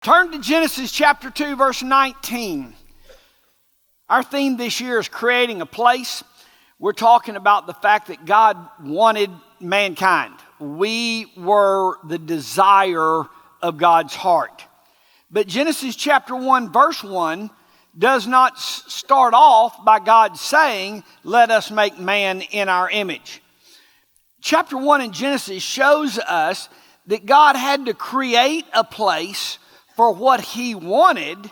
Turn to Genesis chapter 2, verse 19. Our theme this year is creating a place. We're talking about the fact that God wanted mankind. We were the desire of God's heart. But Genesis chapter 1, verse 1 does not start off by God saying, "Let us make man in our image." Chapter 1 in Genesis shows us that God had to create a place for what he wanted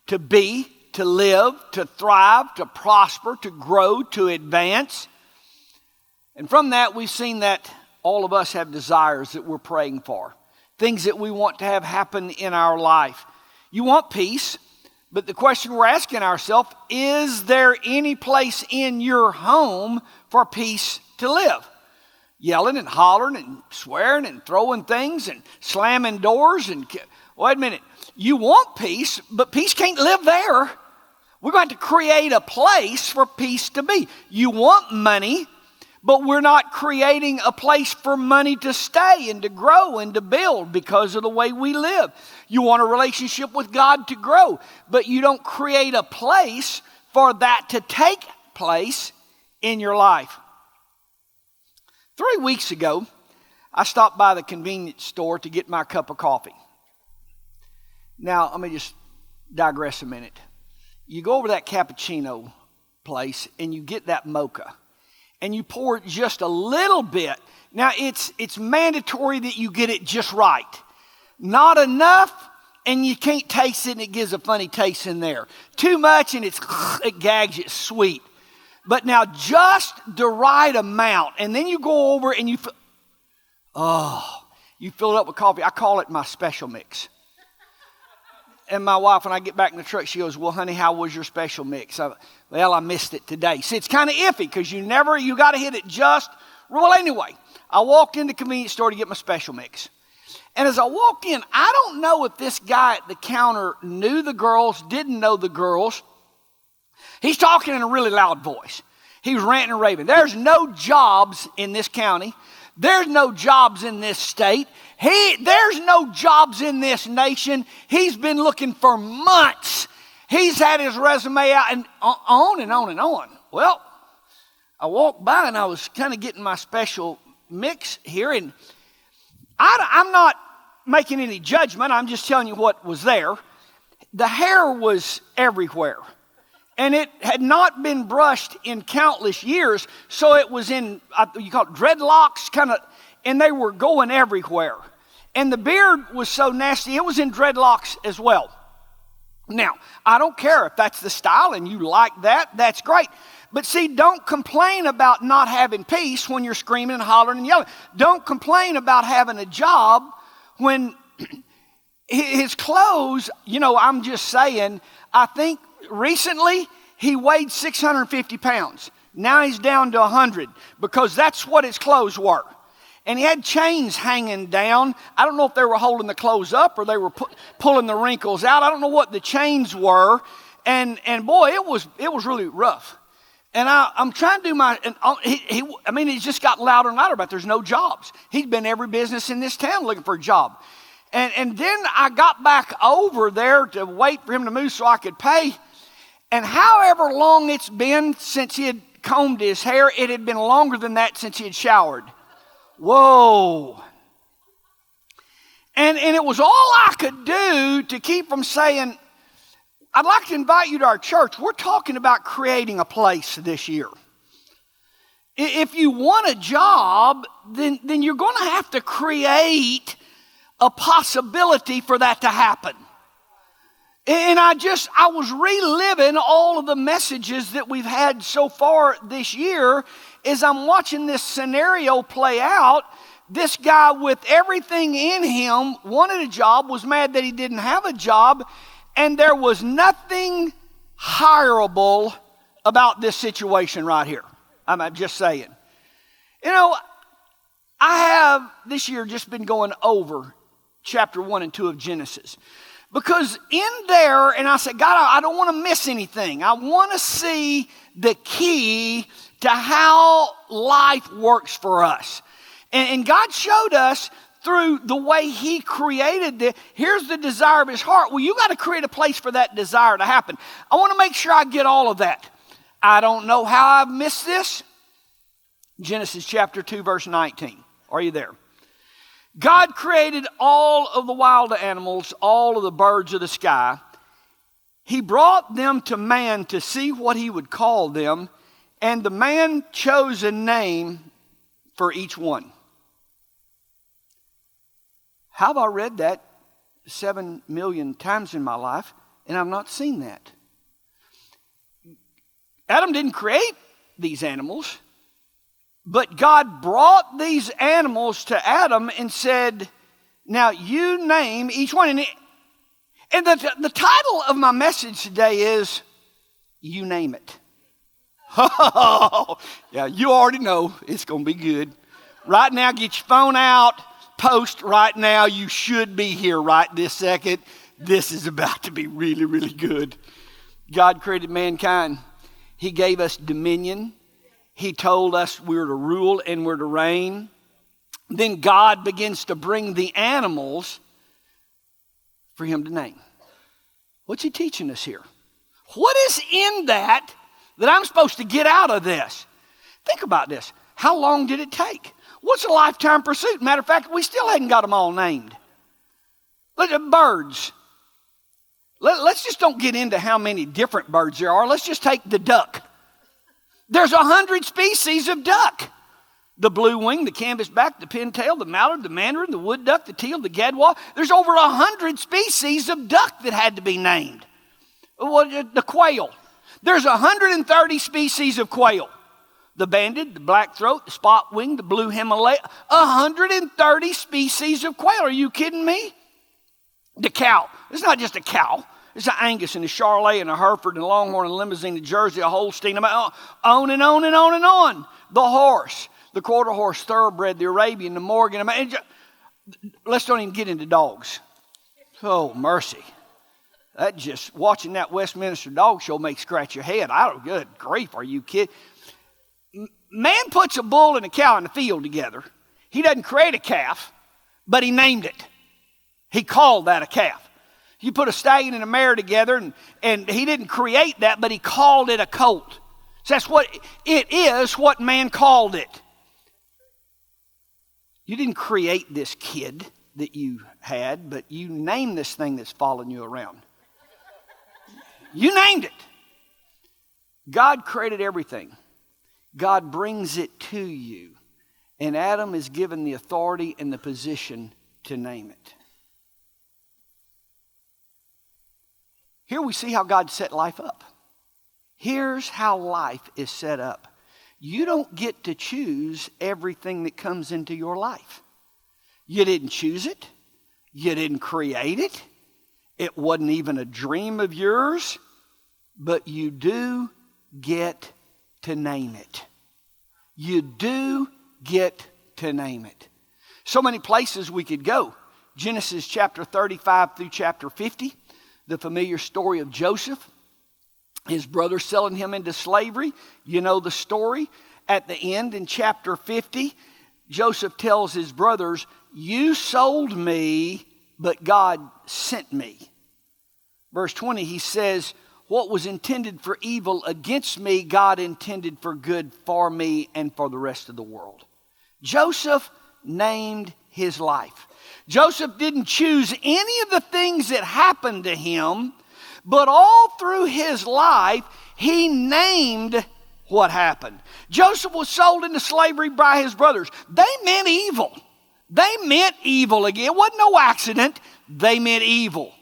to be, to live, to thrive, to prosper, to grow, to advance. And from that, we've seen that all of us have desires that we're praying for, things that we want to have happen in our life. You want peace, but the question we're asking ourselves, is there any place in your home for peace to live? Yelling and hollering and swearing and throwing things and slamming doors and... Wait a minute. You want peace, but peace can't live there. We're going to create a place for peace to be. You want money, but we're not creating a place for money to stay and to grow and to build because of the way we live. You want a relationship with God to grow, but you don't create a place for that to take place in your life. 3 weeks ago, I stopped by the convenience store to get my cup of coffee. Now, let me just digress a minute. You go over to that cappuccino place and you get that mocha and you pour it just a little bit. Now, it's mandatory that you get it just right. Not enough and you can't taste it and it gives a funny taste in there. Too much and it gags, it's sweet. But now just the right amount. And then you go over and you fill it up with coffee. I call it my special mix. And my wife, when I get back in the truck, she goes, "Well, honey, how was your special mix?" I missed it today. See, it's kind of iffy because you got to hit it just. Well, anyway, I walked in the convenience store to get my special mix. And as I walked in, I don't know if this guy at the counter knew the girls, didn't know the girls. He's talking in a really loud voice. He was ranting and raving. There's no jobs in this county. There's no jobs in this state. There's no jobs in this nation. He's been looking for months. He's had his resume out and on and on and on. Well, I walked by and I was kind of getting my special mix here. And I'm not making any judgment. I'm just telling you what was there. The hair was everywhere. And it had not been brushed in countless years. So it was in, you call it dreadlocks, and they were going everywhere. And the beard was so nasty, it was in dreadlocks as well. Now, I don't care if that's the style and you like that, that's great. But see, don't complain about not having peace when you're screaming and hollering and yelling. Don't complain about having a job when his clothes, I'm just saying, I think recently he weighed 650 pounds. Now he's down to 100 because that's what his clothes were. And he had chains hanging down. I don't know if they were holding the clothes up or they were pulling the wrinkles out. I don't know what the chains were. And boy, it was really rough. And I'm trying to do it just got louder and louder about there's no jobs. He'd been every business in this town looking for a job. And then I got back over there to wait for him to move so I could pay. And however long it's been since he had combed his hair, it had been longer than that since he had showered. Whoa. And it was all I could do to keep from saying, I'd like to invite you to our church. We're talking about creating a place this year. If you want a job, then you're going to have to create a possibility for that to happen. And I was reliving all of the messages that we've had so far this year as I'm watching this scenario play out. This guy with everything in him wanted a job, was mad that he didn't have a job, and there was nothing hireable about this situation right here. I'm just saying. I have this year just been going over chapter 1 and 2 of Genesis. Because in there, and I said, God, I don't want to miss anything. I want to see the key to how life works for us. And God showed us through the way he created this, here's the desire of his heart. Well, you got to create a place for that desire to happen. I want to make sure I get all of that. I don't know how I've missed this. Genesis chapter 2, verse 19. Are you there? God created all of the wild animals, all of the birds of the sky. He brought them to man to see what he would call them, and the man chose a name for each one. How have I read that 7 million times in my life, and I've not seen that? Adam didn't create these animals, but God brought these animals to Adam and said, now you name each one. And the title of my message today is, You Name It. Oh, yeah, you already know it's going to be good. Right now, get your phone out, post right now. You should be here right this second. This is about to be really, really good. God created mankind. He gave us dominion. He told us we're to rule and we're to reign. Then God begins to bring the animals for him to name. What's he teaching us here? What is in that I'm supposed to get out of this? Think about this. How long did it take? What's a lifetime pursuit? Matter of fact, we still hadn't got them all named. Look at birds. Let's just don't get into how many different birds there are. Let's just take the duck. There's 100 species of duck. The blue wing, the canvasback, the pintail, the mallard, the mandarin, the wood duck, the teal, the gadwall. There's over 100 species of duck that had to be named. The quail. There's 130 species of quail. The banded, the black-throat, the spot-wing, the blue Himalaya. 130 species of quail. Are you kidding me? The cow. It's not just a cow. It's an Angus and a Charolais and a Hereford and a Longhorn and a Limousine, a Jersey, a Holstein, on and on and on and on. The horse, the quarter horse, thoroughbred, the Arabian, the Morgan. Let's don't even get into dogs. Oh, mercy. That just, watching that Westminster dog show makes scratch your head. Good grief, are you kidding? Man puts a bull and a cow in the field together. He doesn't create a calf, but he named it. He called that a calf. You put a stallion and a mare together, and he didn't create that, but he called it a colt. So that's what it is, what man called it. You didn't create this kid that you had, but you named this thing that's following you around. You named it. God created everything. God brings it to you. And Adam is given the authority and the position to name it. Here we see how God set life up. Here's how life is set up. You don't get to choose everything that comes into your life. You didn't choose it. You didn't create it. It wasn't even a dream of yours. But you do get to name it. You do get to name it. So many places we could go. Genesis chapter 35 through chapter 50. The familiar story of Joseph. His brothers selling him into slavery. You know the story. At the end in chapter 50, Joseph tells his brothers, you sold me, but God sent me. Verse 20, he says, what was intended for evil against me, God intended for good for me and for the rest of the world. Joseph named his life. Joseph didn't choose any of the things that happened to him, but all through his life, he named what happened. Joseph was sold into slavery by his brothers. They meant evil. They meant evil again. It wasn't no accident. They meant evil.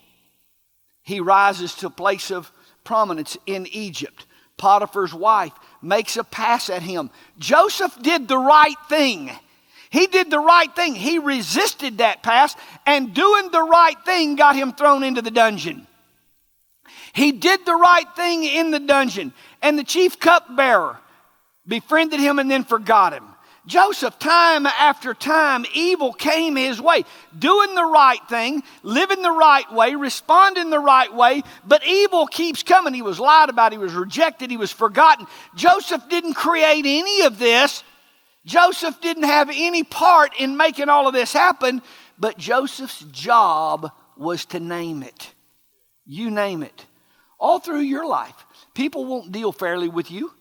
He rises to a place of prominence in Egypt. Potiphar's wife makes a pass at him. Joseph did the right thing. He did the right thing. He resisted that pass, and doing the right thing got him thrown into the dungeon. He did the right thing in the dungeon, and the chief cupbearer befriended him and then forgot him. Joseph, time after time, evil came his way. Doing the right thing, living the right way, responding the right way, but evil keeps coming. He was lied about, he was rejected, he was forgotten. Joseph didn't create any of this. Joseph didn't have any part in making all of this happen, but Joseph's job was to name it. You name it. All through your life, people won't deal fairly with you.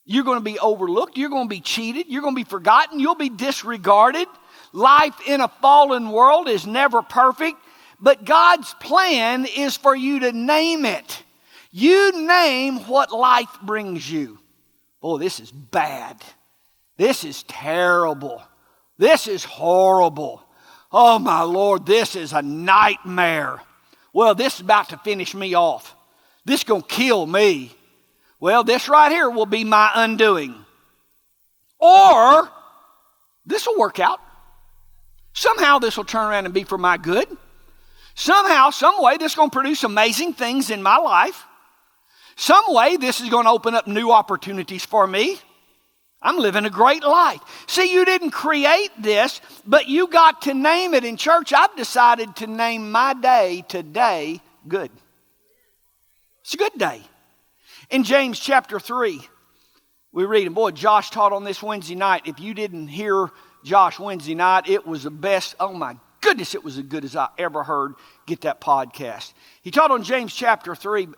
You're going to be overlooked. You're going to be cheated. You're going to be forgotten. You'll be disregarded. Life in a fallen world is never perfect, but God's plan is for you to name it. You name what life brings you. Oh, this is bad. This is terrible. This is horrible. Oh, my Lord, this is a nightmare. Well, this is about to finish me off. This is going to kill me. Well, this right here will be my undoing. Or, this will work out. Somehow this will turn around and be for my good. Somehow, some way, this is going to produce amazing things in my life. Some way, this is going to open up new opportunities for me. I'm living a great life. See, you didn't create this, but you got to name it. In church, I've decided to name my day today good. It's a good day. In James chapter 3, we read, and boy, Josh taught on this Wednesday night. If you didn't hear Josh Wednesday night, it was the best. Oh my goodness, it was as good as I ever heard. Get that podcast. He taught on James chapter 3,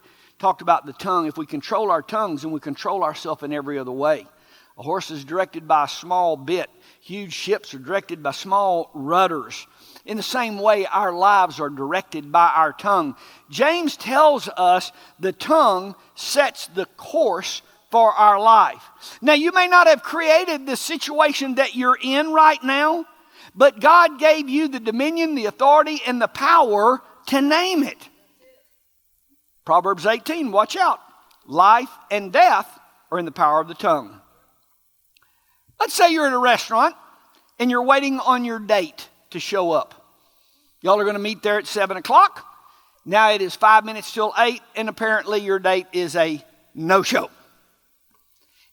talked about the tongue. If we control our tongues, and we control ourselves in every other way. A horse is directed by a small bit. Huge ships are directed by small rudders. In the same way, our lives are directed by our tongue. James tells us the tongue sets the course for our life. Now, you may not have created the situation that you're in right now, but God gave you the dominion, the authority, and the power to name it. Proverbs 18, watch out. Life and death are in the power of the tongue. Let's say you're in a restaurant and you're waiting on your date to show up. Y'all are going to meet there at 7 o'clock. Now it is 5 minutes till 8, and apparently your date is a no-show.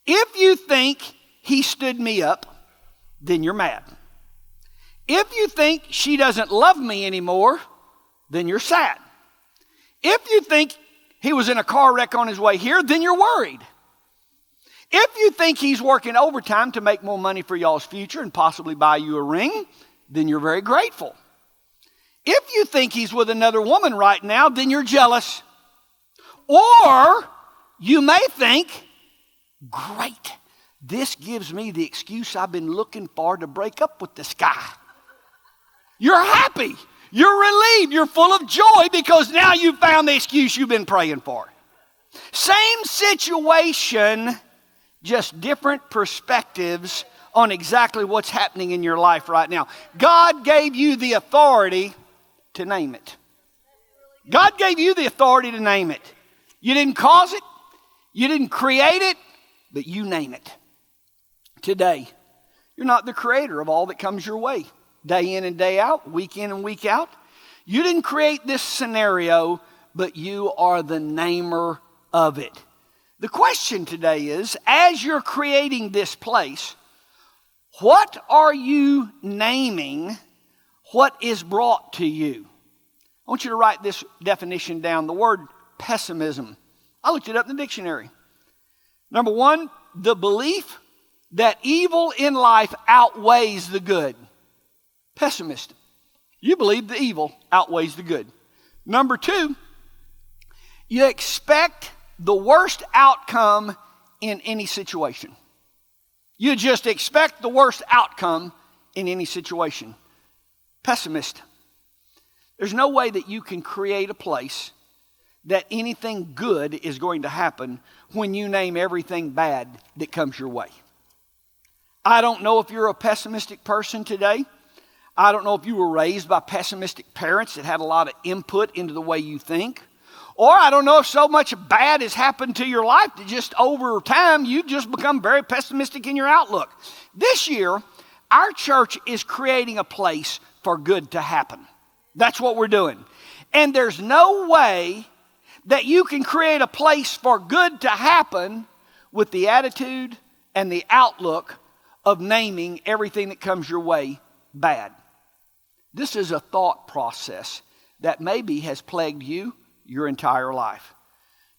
If you think he stood me up, then you're mad. If you think she doesn't love me anymore, then you're sad. If you think he was in a car wreck on his way here, then you're worried. If you think he's working overtime to make more money for y'all's future and possibly buy you a ring, then you're very grateful. If you think he's with another woman right now, then you're jealous. Or you may think, great, this gives me the excuse I've been looking for to break up with this guy. You're happy. You're relieved. You're full of joy because now you've found the excuse you've been praying for. Same situation, just different perspectives on exactly what's happening in your life right now. God gave you the authority to name it. God gave you the authority to name it. You didn't cause it. You didn't create it, but you name it. Today, you're not the creator of all that comes your way. Day in and day out, week in and week out. You didn't create this scenario, but you are the namer of it. The question today is, as you're creating this place, what are you naming what is brought to you? I want you to write this definition down. The word pessimism. I looked it up in the dictionary. Number one, the belief that evil in life outweighs the good. Pessimist. You believe the evil outweighs the good. Number two, you expect the worst outcome in any situation. You just expect the worst outcome in any situation. Pessimist. There's no way that you can create a place that anything good is going to happen when you name everything bad that comes your way. I don't know if you're a pessimistic person today. I don't know if you were raised by pessimistic parents that had a lot of input into the way you think. Or I don't know if so much bad has happened to your life that just over time you've just become very pessimistic in your outlook. This year, our church is creating a place for good to happen. That's what we're doing. And there's no way that you can create a place for good to happen with the attitude and the outlook of naming everything that comes your way bad. This is a thought process that maybe has plagued you your entire life.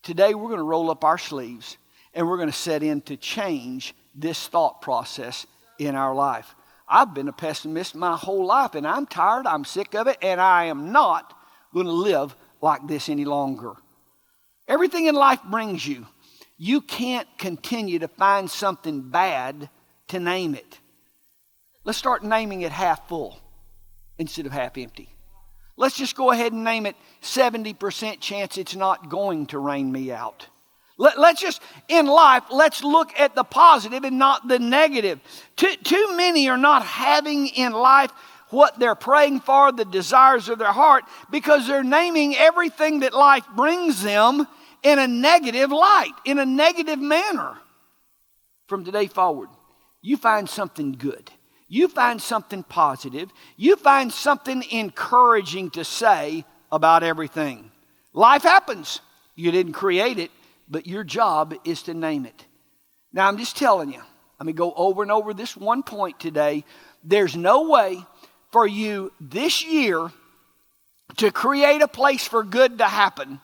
Today we're going to roll up our sleeves and we're going to set in to change this thought process in our life. I've been a pessimist my whole life, and I'm tired, I'm sick of it, and I am not going to live like this any longer. Everything in life brings you. You can't continue to find something bad to name it. Let's start naming it half full instead of half empty. Let's just go ahead and name it 70% chance it's not going to rain me out. Let's just, in life, let's look at the positive and not the negative. Too many are not having in life what they're praying for, the desires of their heart, because they're naming everything that life brings them in a negative light, in a negative manner. From today forward, you find something good. You find something positive. You find something encouraging to say about everything. Life happens. You didn't create it, but your job is to name it. Now, I'm just telling you, let me go over and over this one point today. There's no way for you this year to create a place for good to happen,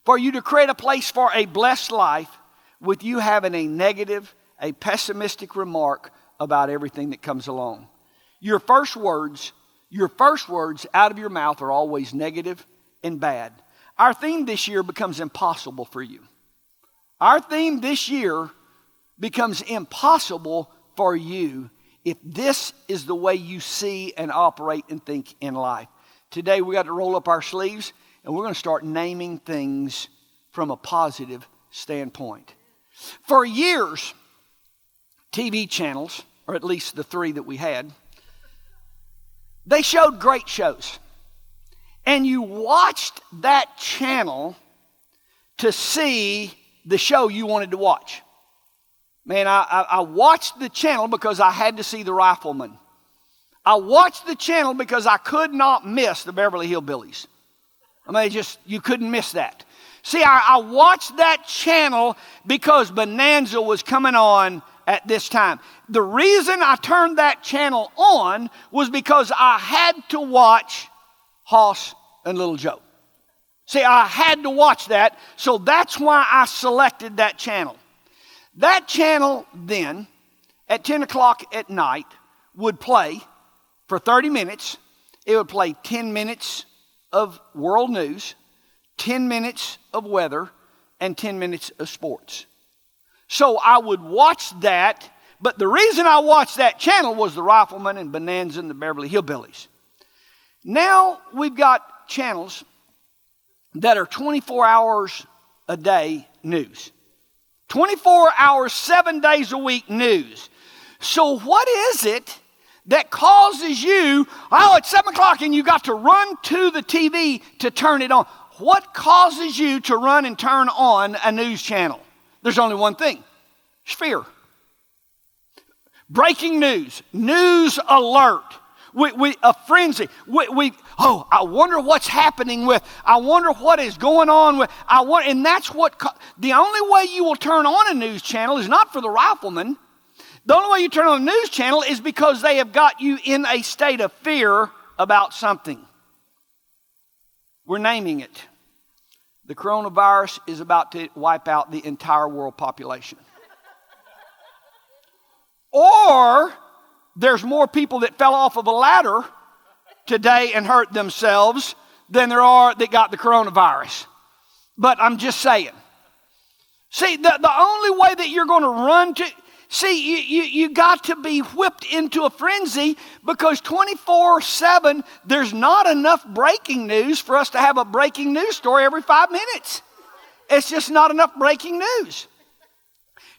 for you to create a place for a blessed life with you having a negative, a pessimistic remark about everything that comes along. Your first words out of your mouth are always negative and bad. Our theme this year becomes impossible for you. Our theme this year becomes impossible for you if this is the way you see and operate and think in life. Today we got to roll up our sleeves and we're going to start naming things from a positive standpoint. For years, TV channels, or at least the 3 that we had, they showed great shows. And you watched that channel to see the show you wanted to watch. Man, I watched the channel because I had to see the Rifleman. I watched the channel because I could not miss the Beverly Hillbillies. I mean, you couldn't miss that. See, I watched that channel because Bonanza was coming on at this time. The reason I turned that channel on was because I had to watch Hoss and Little Joe. See, I had to watch that, so that's why I selected that channel. That channel then, at 10 o'clock at night, would play for 30 minutes. It would play 10 minutes of world news, 10 minutes of weather, and 10 minutes of sports. So I would watch that, but the reason I watched that channel was the Rifleman and Bonanza and the Beverly Hillbillies. Now we've got channels that are 24 hours a day news. 24 hours, 7 days a week news. So what is it that causes you, it's 7 o'clock and you got to run to the TV to turn it on? What causes you to run and turn on a news channel? There's only one thing. It's fear. Breaking news. News alert. A frenzy. I wonder what's happening with. I wonder what is going on with. And that's the only way you will turn on a news channel is not for the Rifleman. The only way you turn on a news channel is because they have got you in a state of fear about something. We're naming it. The coronavirus is about to wipe out the entire world population. Or there's more people that fell off of a ladder today and hurt themselves than there are that got the coronavirus. But I'm just saying. See, the only way that you're going to run to... See, you got to be whipped into a frenzy because 24/7, there's not enough breaking news for us to have a breaking news story every 5 minutes. It's just not enough breaking news.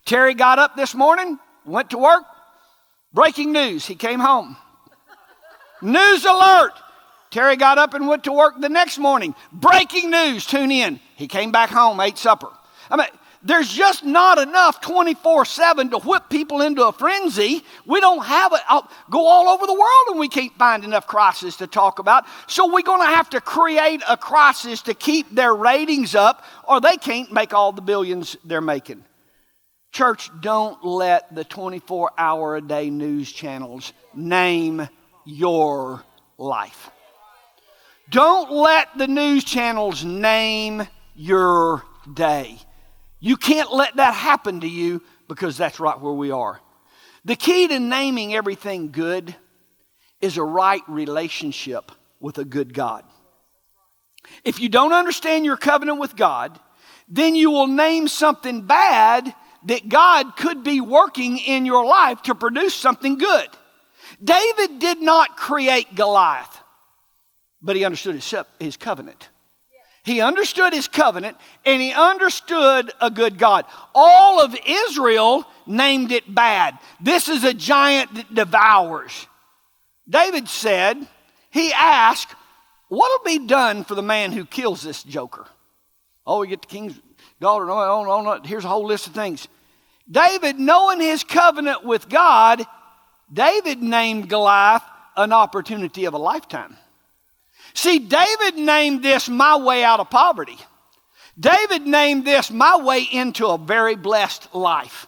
Terry got up this morning, went to work. Breaking news, he came home. News alert. Terry got up and went to work the next morning. Breaking news, tune in. He came back home, ate supper. I mean, there's just not enough 24/7 to whip people into a frenzy. We don't have it. Go all over the world and we can't find enough crises to talk about. So we're going to have to create a crisis to keep their ratings up or they can't make all the billions they're making. Church, don't let the 24-hour-a-day news channels name your life. Don't let the news channels name your day. You can't let that happen to you because that's right where we are. The key to naming everything good is a right relationship with a good God. If you don't understand your covenant with God, then you will name something bad that God could be working in your life to produce something good. David did not create Goliath, but he understood his covenant. He understood his covenant, and he understood a good God. All of Israel named it bad. This is a giant that devours. David said, he asked, what will be done for the man who kills this joker? Oh, we get the king's daughter. No. Here's a whole list of things. David, knowing his covenant with God, David named Goliath an opportunity of a lifetime. See, David named this my way out of poverty. David named this my way into a very blessed life.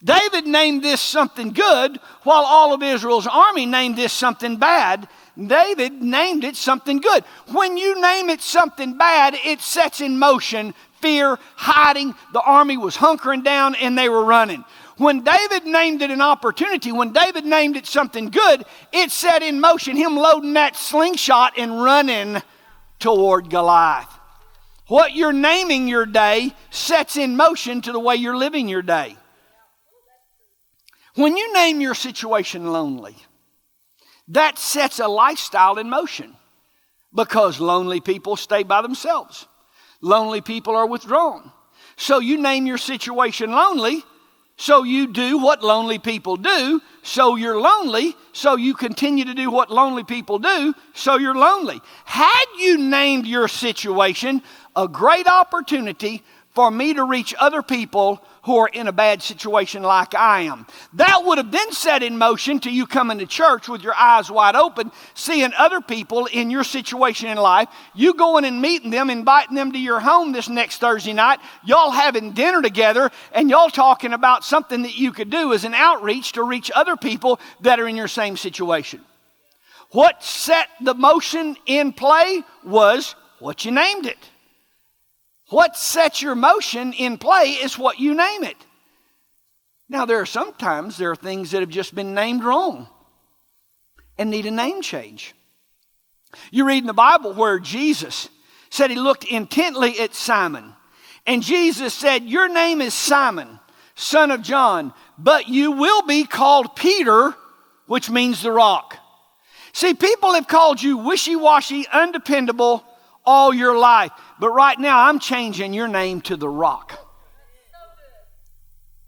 David named this something good, while all of Israel's army named this something bad. David named it something good. When you name it something bad, it sets in motion fear, hiding. The army was hunkering down and they were running. When David named it an opportunity, when David named it something good, it set in motion him loading that slingshot and running toward Goliath. What you're naming your day sets in motion to the way you're living your day. When you name your situation lonely, that sets a lifestyle in motion, because lonely people stay by themselves. Lonely people are withdrawn. So you name your situation lonely, so you do what lonely people do, so you're lonely, so you continue to do what lonely people do, so you're lonely. Had you named your situation a great opportunity for me to reach other people who are in a bad situation like I am, that would have then set in motion to you coming to church with your eyes wide open, seeing other people in your situation in life, you going and meeting them, inviting them to your home this next Thursday night, y'all having dinner together, and y'all talking about something that you could do as an outreach to reach other people that are in your same situation. What set the motion in play was what you named it. What sets your motion in play is what you name it. Now, there are things that have just been named wrong and need a name change. You read in the Bible where Jesus said he looked intently at Simon. And Jesus said, your name is Simon, son of John, but you will be called Peter, which means the rock. See, people have called you wishy-washy, undependable all your life. But right now, I'm changing your name to the rock.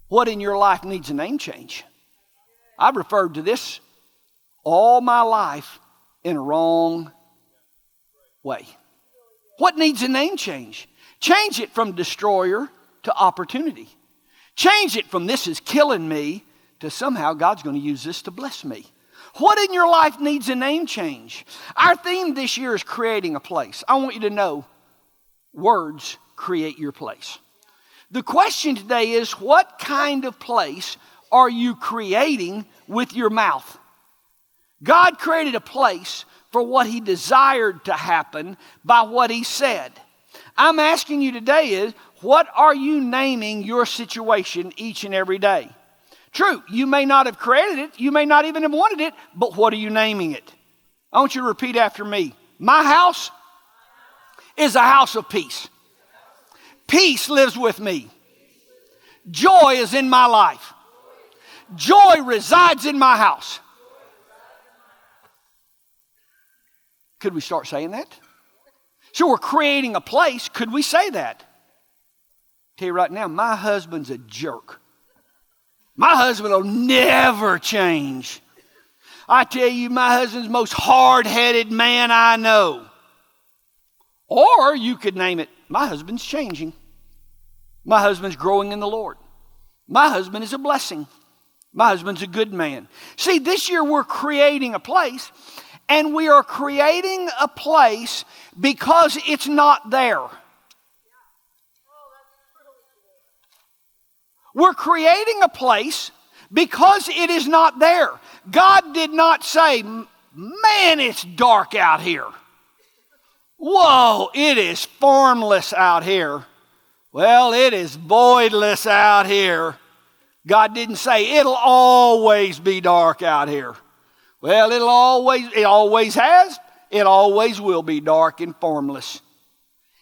What in your life needs a name change? I've referred to this all my life in a wrong way. What needs a name change? Change it from destroyer to opportunity. Change it from this is killing me to somehow God's going to use this to bless me. What in your life needs a name change? Our theme this year is creating a place. I want you to know words create your place. The question today is, what kind of place are you creating with your mouth? God created a place for what he desired to happen by what he said. I'm asking you today is, what are you naming your situation each and every day? True, you may not have created it, you may not even have wanted it, but what are you naming it? I want you to repeat after me. My house is a house of peace. Peace lives with me. Joy is in my life. Joy resides in my house. Could we start saying that? So we're creating a place. Could we say that? Tell you right now, my husband's a jerk. My husband will never change. I tell you, my husband's the most hard-headed man I know. Or you could name it, my husband's changing. My husband's growing in the Lord. My husband is a blessing. My husband's a good man. See, this year we're creating a place, and we are creating a place because it's not there. We're creating a place because it is not there. God did not say, man, it's dark out here. Whoa, it is formless out here. Well, it is voidless out here. God didn't say, it'll always be dark out here. Well, it always has, it always will be dark and formless.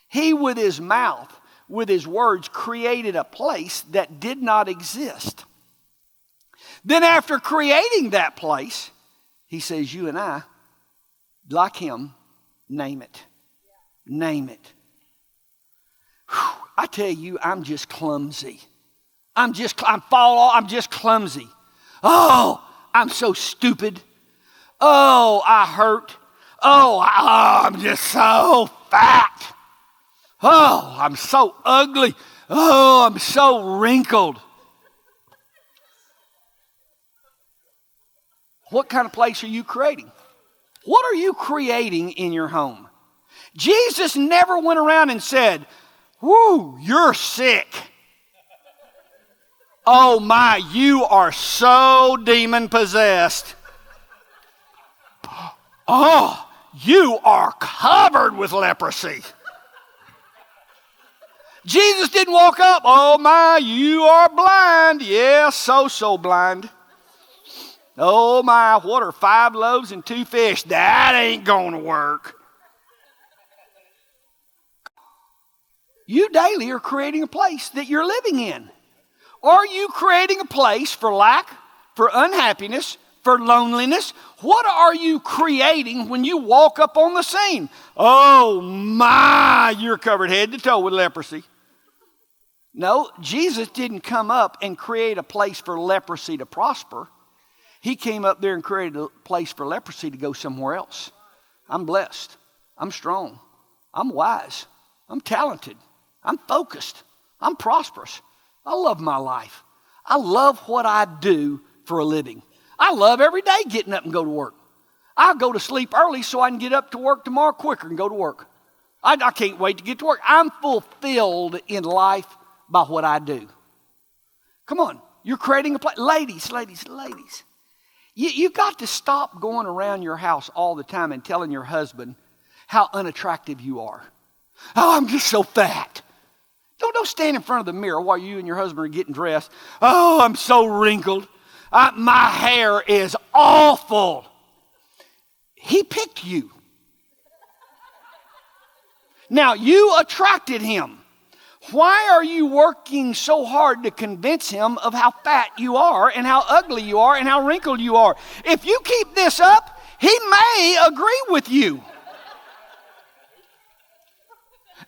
He, with his mouth, with his words, created a place that did not exist. Then after creating that place, he says, you and I, like him, name it. Name it. Whew, I tell you, I'm just clumsy. I'm just clumsy. Oh, I'm so stupid. Oh, I hurt. Oh, I'm just so fat. Oh, I'm so ugly. Oh, I'm so wrinkled. What kind of place are you creating? What are you creating in your home? Jesus never went around and said, whoo, you're sick. Oh my, you are so demon possessed. Oh, you are covered with leprosy. Jesus didn't walk up, oh my, you are blind. Yeah, so blind. Oh my, what are 5 loaves and 2 fish? That ain't gonna work. You daily are creating a place that you're living in. Are you creating a place for lack, for unhappiness, for loneliness? What are you creating when you walk up on the scene? Oh my, you're covered head to toe with leprosy. No, Jesus didn't come up and create a place for leprosy to prosper. He came up there and created a place for leprosy to go somewhere else. I'm blessed. I'm strong. I'm wise. I'm talented. I'm focused. I'm prosperous. I love my life. I love what I do for a living. I love every day getting up and go to work. I go to sleep early so I can get up to work tomorrow quicker and go to work. I can't wait to get to work. I'm fulfilled in life by what I do. Come on, you're creating a place. Ladies. You got to stop going around your house all the time and telling your husband how unattractive you are. Oh, I'm just so fat. Don't stand in front of the mirror while you and your husband are getting dressed. Oh, I'm so wrinkled. My hair is awful. He picked you. Now, you attracted him. Why are you working so hard to convince him of how fat you are and how ugly you are and how wrinkled you are? If you keep this up, he may agree with you.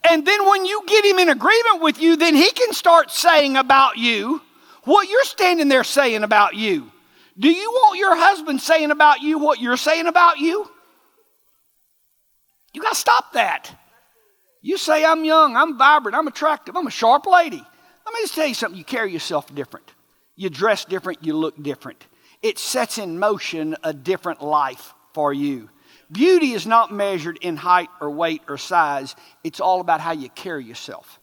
And then when you get him in agreement with you, then he can start saying about you what you're standing there saying about you. Do you want your husband saying about you what you're saying about you? You got to stop that. You say, I'm young, I'm vibrant, I'm attractive, I'm a sharp lady. Let me just tell you something. You carry yourself different. You dress different, you look different. It sets in motion a different life for you. Beauty is not measured in height or weight or size. It's all about how you carry yourself.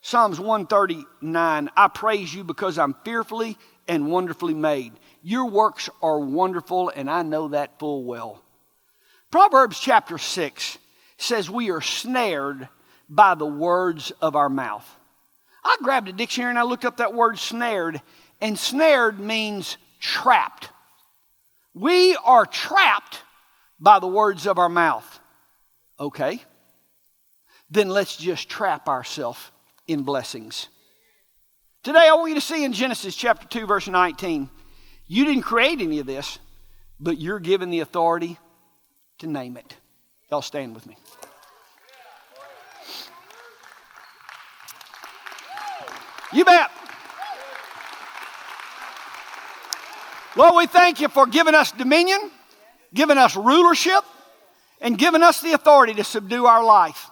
Psalms 139, I praise you because I'm fearfully and wonderfully made. Your works are wonderful, and I know that full well. Proverbs chapter 6 says we are snared by the words of our mouth. I grabbed a dictionary and I looked up that word snared, and snared means trapped. We are trapped by the words of our mouth. Okay, then let's just trap ourselves in blessings. Today I want you to see in Genesis chapter 2 verse 19, you didn't create any of this, but you're given the authority to name it. Y'all stand with me. You bet. Lord, we thank you for giving us dominion, giving us rulership, and giving us the authority to subdue our life.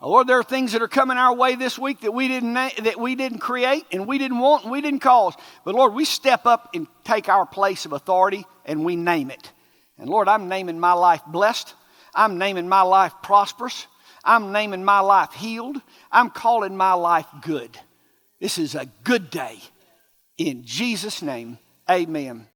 Lord, there are things that are coming our way this week that we didn't create and we didn't want and we didn't cause. But Lord, we step up and take our place of authority and we name it. And Lord, I'm naming my life blessed. I'm naming my life prosperous. I'm naming my life healed. I'm calling my life good. This is a good day. In Jesus' name, amen.